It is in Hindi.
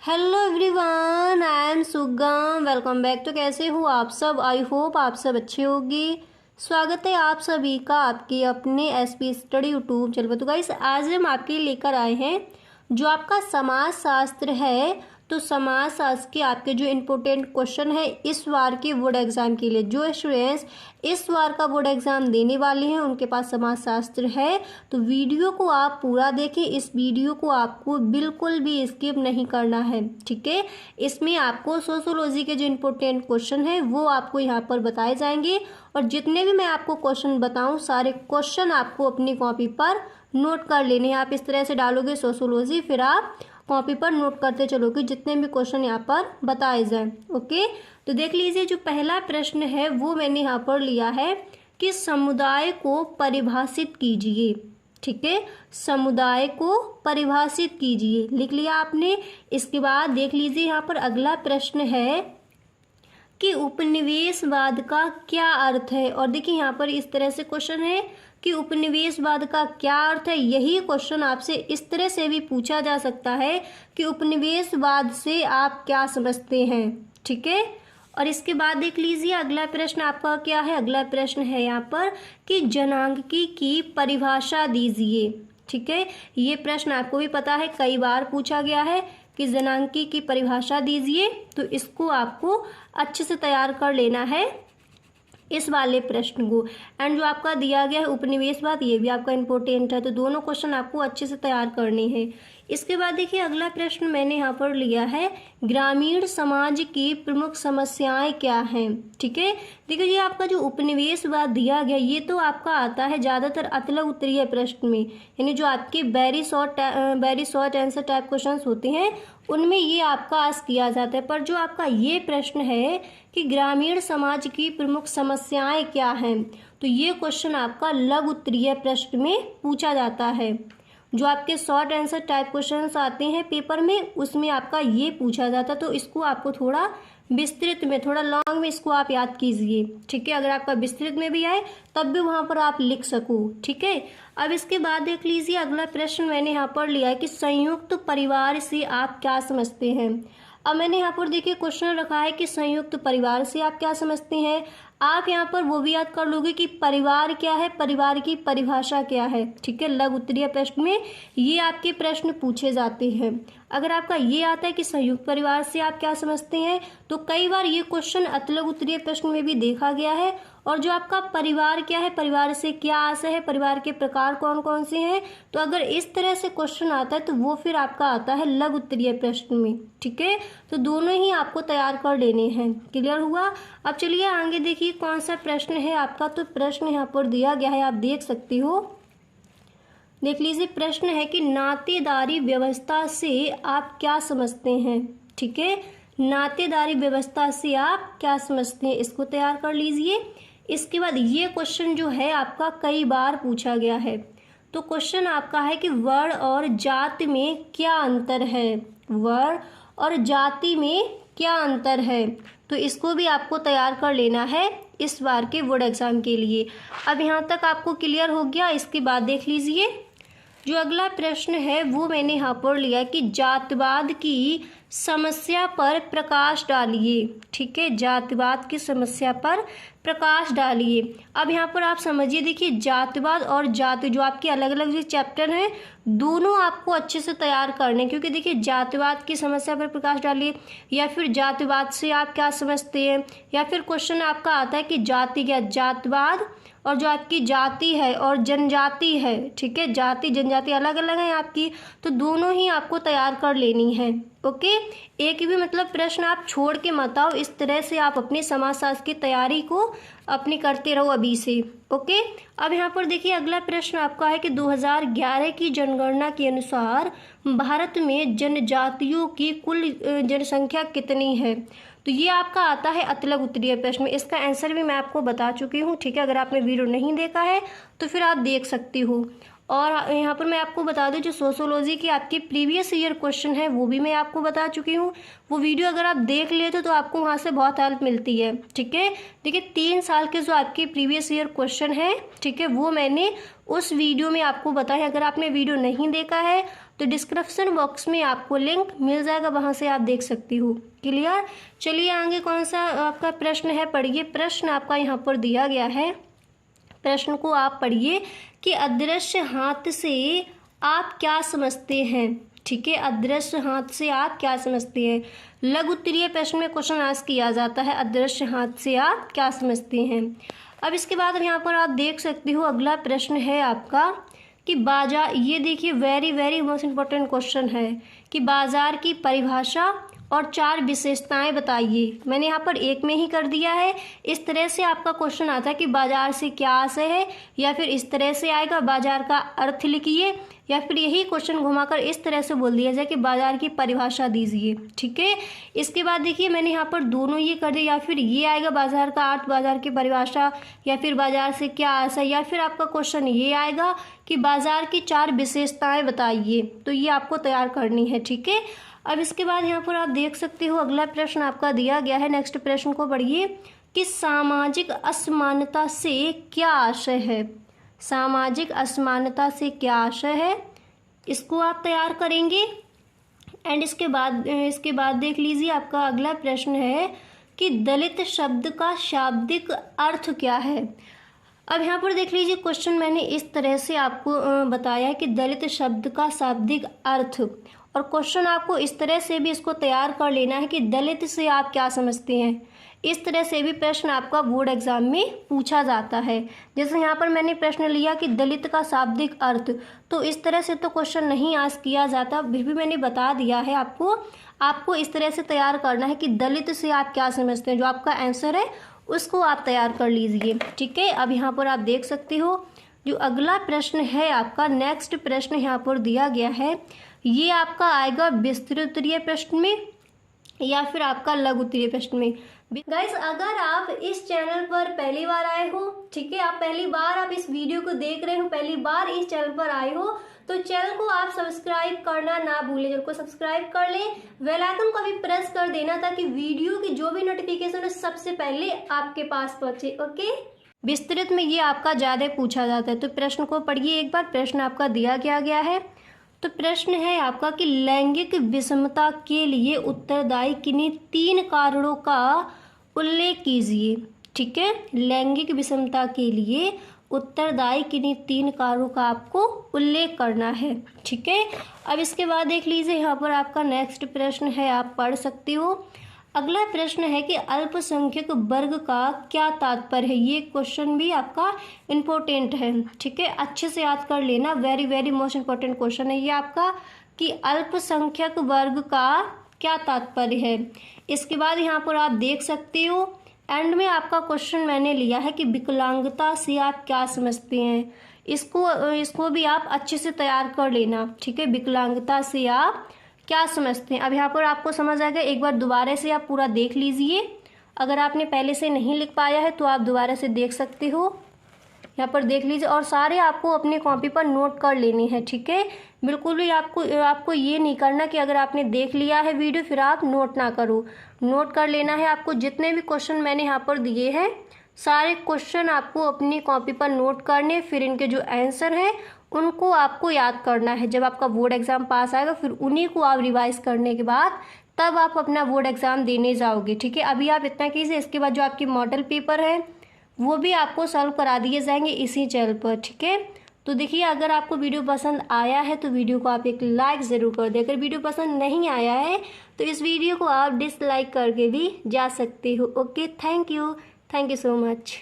हेलो एवरीवन, आई एम सुगम। Welcome back. तो कैसे हो आप सब? आई होप आप सब अच्छे होगी। स्वागत है आप सभी का आपके अपने एसपी स्टडी यूट्यूब चैनल पर। तो गाइस, आज हम आपके लिए लेकर आए हैं जो आपका समाज शास्त्र है। तो समाज शास्त्र के आपके जो इम्पोर्टेंट क्वेश्चन है इस बार के बोर्ड एग्जाम के लिए, जो स्टूडेंट्स इस बार का बोर्ड एग्जाम देने वाले हैं उनके पास समाज शास्त्र है, तो वीडियो को आप पूरा देखें। इस वीडियो को आपको बिल्कुल भी स्किप नहीं करना है, ठीक है। इसमें आपको सोशियोलॉजी के जो इम्पोर्टेंट क्वेश्चन है वो आपको यहाँ पर बताए जाएंगे, और जितने भी मैं आपको क्वेश्चन बताऊँ सारे क्वेश्चन आपको अपनी कॉपी पर नोट कर लेने हैं। आप इस तरह से डालोगे सोशियोलॉजी, फिर आप कॉपी पर नोट करते चलोगे जितने भी क्वेश्चन यहाँ पर बताए जाएं। ओके, तो देख लीजिए, जो पहला प्रश्न है वो मैंने यहाँ पर लिया है कि समुदाय को परिभाषित कीजिए। ठीक है, समुदाय को परिभाषित कीजिए, लिख लिया आपने। इसके बाद देख लीजिए यहाँ पर अगला प्रश्न है कि उपनिवेशवाद का क्या अर्थ है। और देखिए यहाँ पर इस तरह से क्वेश्चन है कि उपनिवेशवाद का क्या अर्थ है। यही क्वेश्चन आपसे इस तरह से भी पूछा जा सकता है कि उपनिवेशवाद से आप क्या समझते हैं। ठीक है, और इसके बाद देख लीजिए अगला प्रश्न आपका क्या है। अगला प्रश्न है यहाँ पर कि जनांकी की परिभाषा दीजिए। ठीक है, ये प्रश्न आपको भी पता है, कई बार पूछा गया है कि जनांकी की परिभाषा दीजिए। तो इसको आपको अच्छे से तैयार कर लेना है इस वाले प्रश्न को। एंड जो आपका दिया गया है उपनिवेशवाद, ये भी आपका इम्पोर्टेंट है, तो दोनों क्वेश्चन आपको अच्छे से तैयार करने हैं। इसके बाद देखिए अगला प्रश्न मैंने यहाँ पर लिया है, ग्रामीण समाज की प्रमुख समस्याएं क्या हैं। ठीक है, देखिए ये आपका जो उपनिवेशवाद दिया गया ये तो आपका आता है ज़्यादातर अतलग उत्तरीय प्रश्न में, यानी जो आपके very short answer type question होते हैं उनमें ये आपका आस्क किया जाता है। पर जो आपका ये प्रश्न है कि ग्रामीण समाज की प्रमुख समस्याएं क्या हैं, तो ये क्वेश्चन आपका लघु उत्तरीय प्रश्न में पूछा जाता है। जो आपके शॉर्ट आंसर टाइप क्वेश्चंस आते हैं पेपर में उसमें आपका ये पूछा जाता है, तो इसको आपको थोड़ा विस्तृत में, थोड़ा लॉन्ग में इसको आप याद कीजिए। ठीक है, अगर आपका विस्तृत में भी आए तब भी वहाँ पर आप लिख सको। ठीक है, अब इसके बाद देख लीजिए अगला प्रश्न मैंने यहाँ पर लिया है कि संयुक्त परिवार से आप क्या समझते हैं। अब मैंने यहाँ पर देखिए क्वेश्चन रखा है कि संयुक्त परिवार से आप क्या समझते हैं। आप यहाँ पर वो भी याद कर लोगे कि परिवार क्या है, परिवार की परिभाषा क्या है। ठीक है, लघु उत्तरीय प्रश्न में ये आपके प्रश्न पूछे जाते हैं। अगर आपका ये आता है कि संयुक्त परिवार से आप क्या समझते हैं, तो कई बार ये क्वेश्चन अतलग उत्तरीय प्रश्न में भी देखा गया है। और जो आपका परिवार क्या है, परिवार से क्या आशय है, परिवार के प्रकार कौन कौन से हैं, तो अगर इस तरह से क्वेश्चन आता है तो वो फिर आपका आता है लघु उत्तरीय प्रश्न में। ठीक है, तो दोनों ही आपको तैयार कर लेने हैं। क्लियर हुआ? अब चलिए आगे देखिए कौन सा प्रश्न है आपका। तो प्रश्न यहाँ पर दिया गया है, आप देख सकती हो, देख लीजिए। प्रश्न है कि नातेदारी व्यवस्था से आप क्या समझते हैं। ठीक है, नातेदारी व्यवस्था से आप क्या समझते हैं, इसको तैयार कर लीजिए। इसके बाद ये क्वेश्चन जो है आपका कई बार पूछा गया है। तो क्वेश्चन आपका है कि वर्ण और जाति में क्या अंतर है, वर्ण और जाति में क्या अंतर है, तो इसको भी आपको तैयार कर लेना है इस बार के बोर्ड एग्जाम के लिए। अब यहाँ तक आपको क्लियर हो गया। इसके बाद देख लीजिए जो अगला प्रश्न है वो मैंने यहाँ पर लिया कि जातिवाद की समस्या पर प्रकाश डालिए। ठीक है, जातिवाद की समस्या पर प्रकाश डालिए। अब यहाँ पर आप समझिए, देखिए जातिवाद और जाति जो आपके अलग अलग जो चैप्टर हैं दोनों आपको अच्छे से तैयार करने, क्योंकि देखिए जातिवाद की समस्या पर प्रकाश डालिए या फिर जातिवाद से आप क्या समझते हैं, या फिर क्वेश्चन आपका आता है कि जाति क्या, जातिवाद और जो आपकी जाति है और जनजाति है। ठीक है, जाति जनजाति अलग अलग है आपकी, तो दोनों ही आपको तैयार कर लेनी है। ओके, एक भी मतलब प्रश्न आप छोड़ के मत आओ। इस तरह से आप अपने समाजशास्त्र की तैयारी को अपनी करते रहो अभी से। ओके, अब यहाँ पर देखिए अगला प्रश्न आपका है कि 2011 की जनगणना के अनुसार भारत में जनजातियों की कुल जनसंख्या कितनी है। तो ये आपका आता है अतलग उत्तरीय प्रश्न में। इसका आंसर भी मैं आपको बता चुकी हूँ। ठीक है, अगर आपने वीडियो नहीं देखा है तो फिर आप देख सकती हो। और यहाँ पर मैं आपको बता दूं जो सोशियोलॉजी की आपकी प्रीवियस ईयर क्वेश्चन है वो भी मैं आपको बता चुकी हूँ। वो वीडियो अगर आप देख लेते तो आपको वहाँ से बहुत हेल्प मिलती है। ठीक है, देखिए 3 साल के जो आपके प्रीवियस ईयर क्वेश्चन है, ठीक है, वो मैंने उस वीडियो में आपको बताया। अगर आपने वीडियो नहीं देखा है तो डिस्क्रिप्शन बॉक्स में आपको लिंक मिल जाएगा, वहाँ से आप देख सकती हो। क्लियर। चलिए आगे कौन सा आपका प्रश्न है, पढ़िए। प्रश्न आपका यहाँ पर दिया गया है, प्रश्न को आप पढ़िए कि अदृश्य हाथ से आप क्या समझते हैं। ठीक है, अदृश्य हाथ से आप क्या समझते हैं। लघु उत्तरीय प्रश्न में क्वेश्चन आस्क किया जाता है, अदृश्य हाथ से आप क्या समझते हैं। अब इसके बाद यहाँ पर आप देख सकते हो अगला प्रश्न है आपका कि बाजार, ये देखिए very very most important question है कि बाजार की परिभाषा और 4 विशेषताएं बताइए। मैंने यहाँ पर एक में ही कर दिया है। इस तरह से आपका क्वेश्चन आता है कि बाजार से क्या आशय है, या फिर इस तरह से आएगा बाजार का अर्थ लिखिए, या फिर यही क्वेश्चन घुमाकर इस तरह से बोल दिया जाए कि बाजार की परिभाषा दीजिए। ठीक है, इसके बाद देखिए मैंने यहाँ पर दोनों ये कर दिया, या फिर ये आएगा बाजार का अर्थ, बाजार की परिभाषा, या फिर बाजार से क्या आशय, या फिर आपका क्वेश्चन ये आएगा कि बाजार की 4 विशेषताएं बताइए। तो ये आपको तैयार करनी है। ठीक है, अब इसके बाद यहाँ पर आप देख सकते हो अगला प्रश्न आपका दिया गया है। नेक्स्ट प्रश्न को पढ़िए कि सामाजिक असमानता से क्या आशय है। सामाजिक असमानता से क्या आशय है, इसको आप तैयार करेंगे। एंड इसके बाद देख लीजिए आपका अगला प्रश्न है कि दलित शब्द का शाब्दिक अर्थ क्या है। अब यहाँ पर देख लीजिए क्वेश्चन मैंने इस तरह से आपको बताया कि दलित शब्द का शाब्दिक अर्थ, और क्वेश्चन आपको इस तरह से भी इसको तैयार कर लेना है कि दलित से आप क्या समझते हैं। इस तरह से भी प्रश्न आपका बोर्ड एग्जाम में पूछा जाता है। जैसे यहाँ पर मैंने प्रश्न लिया कि दलित का शाब्दिक अर्थ, तो इस तरह से तो क्वेश्चन नहीं आस्क किया जाता, फिर भी मैंने बता दिया है आपको इस तरह से तैयार करना है कि दलित से आप क्या समझते हैं। जो आपका आंसर है उसको आप तैयार कर लीजिए। ठीक है, अब यहाँ पर आप देख सकते हो जो अगला प्रश्न है आपका, नेक्स्ट प्रश्न यहाँ पर दिया गया है, ये आपका आएगा विस्तृत उत्तरीय प्रश्न में या फिर आपका लघु उत्तरीय प्रश्न में। गाइस अगर आप इस चैनल पर पहली बार आए हो, ठीक है, आप पहली बार आप इस वीडियो को देख रहे हो, पहली बार इस चैनल पर आए हो, तो चैनल को आप सब्सक्राइब करना ना भूलें। चैनल को सब्सक्राइब कर लें, बेल आइकन को भी प्रेस कर देना ताकि वीडियो की जो भी नोटिफिकेशन है सबसे पहले आपके पास पहुंचे। ओके, विस्तृत में ये आपका ज्यादा पूछा जाता है। तो प्रश्न को पढ़िए एक बार, प्रश्न आपका दिया गया है। तो प्रश्न है आपका कि लैंगिक विषमता के लिए उत्तरदायी किन्हीं 3 कारणों का उल्लेख कीजिए। ठीक है, लैंगिक विषमता के लिए उत्तरदायी किन्हीं 3 कारणों का आपको उल्लेख करना है। ठीक है, अब इसके बाद देख लीजिए यहाँ पर आपका नेक्स्ट प्रश्न है, आप पढ़ सकते हो। अगला प्रश्न है कि अल्पसंख्यक वर्ग का क्या तात्पर्य है। ये क्वेश्चन भी आपका इम्पोर्टेंट है। ठीक है, अच्छे से याद कर लेना, very very most important question है ये आपका कि अल्पसंख्यक वर्ग का क्या तात्पर्य है। इसके बाद यहाँ पर आप देख सकते हो एंड में आपका क्वेश्चन मैंने लिया है कि विकलांगता से आप क्या समझते हैं। इसको भी आप अच्छे से तैयार कर लेना। ठीक है, विकलांगता से आप क्या समझते हैं। अब यहाँ पर आपको समझ आएगा, एक बार दोबारा से आप पूरा देख लीजिए। अगर आपने पहले से नहीं लिख पाया है तो आप दोबारा से देख सकते हो, यहाँ पर देख लीजिए, और सारे आपको अपनी कॉपी पर नोट कर लेने हैं। ठीक है, बिल्कुल भी आपको ये नहीं करना कि अगर आपने देख लिया है वीडियो फिर आप नोट ना करो, नोट कर लेना है आपको। जितने भी क्वेश्चन मैंने यहाँ पर दिए हैं सारे क्वेश्चन आपको अपनी कॉपी पर नोट करने, फिर इनके जो आंसर हैं उनको आपको याद करना है। जब आपका बोर्ड एग्जाम पास आएगा फिर उन्हीं को आप रिवाइज करने के बाद तब आप अपना बोर्ड एग्जाम देने जाओगे। ठीक है, अभी आप इतना कीजिए, इसके बाद जो आपके मॉडल पेपर है वो भी आपको सॉल्व करा दिए जाएंगे इसी चैनल पर। ठीक है, तो देखिए अगर आपको वीडियो पसंद आया है तो वीडियो को आप एक लाइक ज़रूर कर दें। अगर वीडियो पसंद नहीं आया है तो इस वीडियो को आप डिसलाइक करके भी जा सकते हो। Okay, thank you so much.